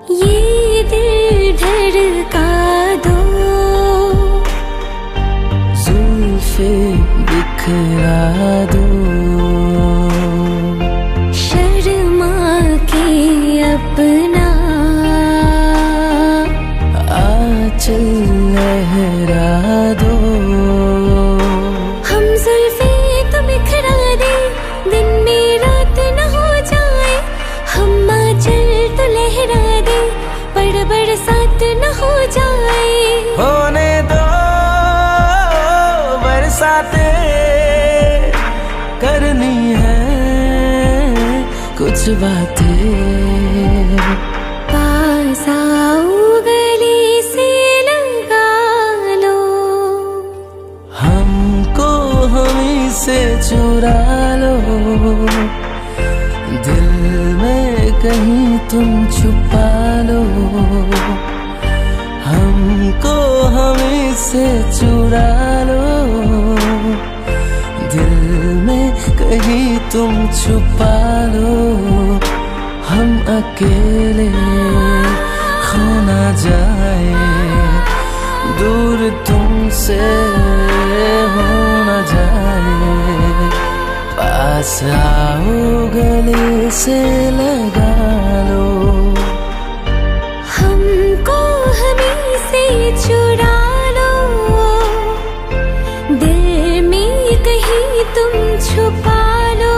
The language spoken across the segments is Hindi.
ये दिल धड़का दो, जुल्फे बिखरा दो, शर्मा के अपना आंचल लहरा दो। हम जुल्फे तो बिखरा दे, दिन में रात न हो जाए। हम आंचल तो लहरा दे, बरसात न हो जाए। होने दो बरसाते, करनी है कुछ बातें। पास आओ गले से लगा लो, हमको हमी से चुरा लो, दिल में कहीं तुम छुपा लो। हमको हमी से चुरा लो, दिल में कहीं तुम छुपा लो। हम अकेले खो ना जाए, दूर तुमसे हो ना जाए। पास आओ गले से लगा लो, हमको हमें से चुरा लो, दिल में कहीं तुम छुपा लो।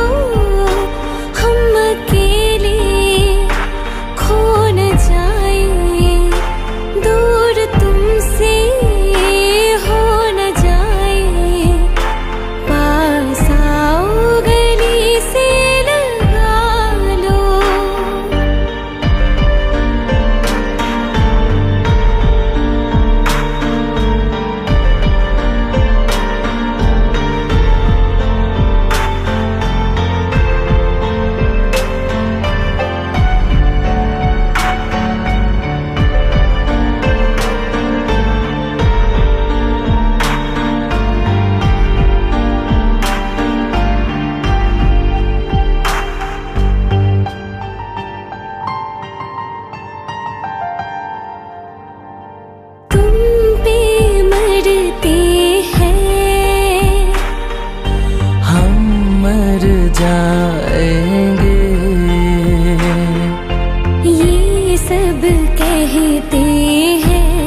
हम अकेले खो न जाए, दूर तुमसे हो न जाए। पास आओ गले से लगा लो, जाएंगे ये सब कहते हैं,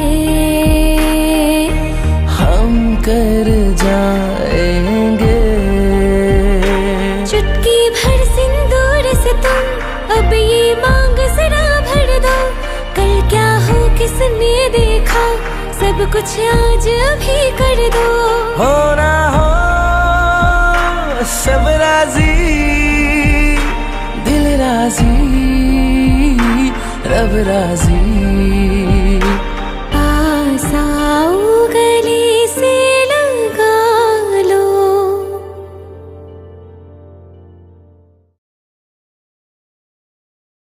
हम कर जाएंगे। चुटकी भर सिंदूर से तुम अब ये मांग जरा भर दो। कल क्या हो किसने देखा, सब कुछ आज अभी कर दो। हो ना हो सब राजी, दिल राजी, रब राजी।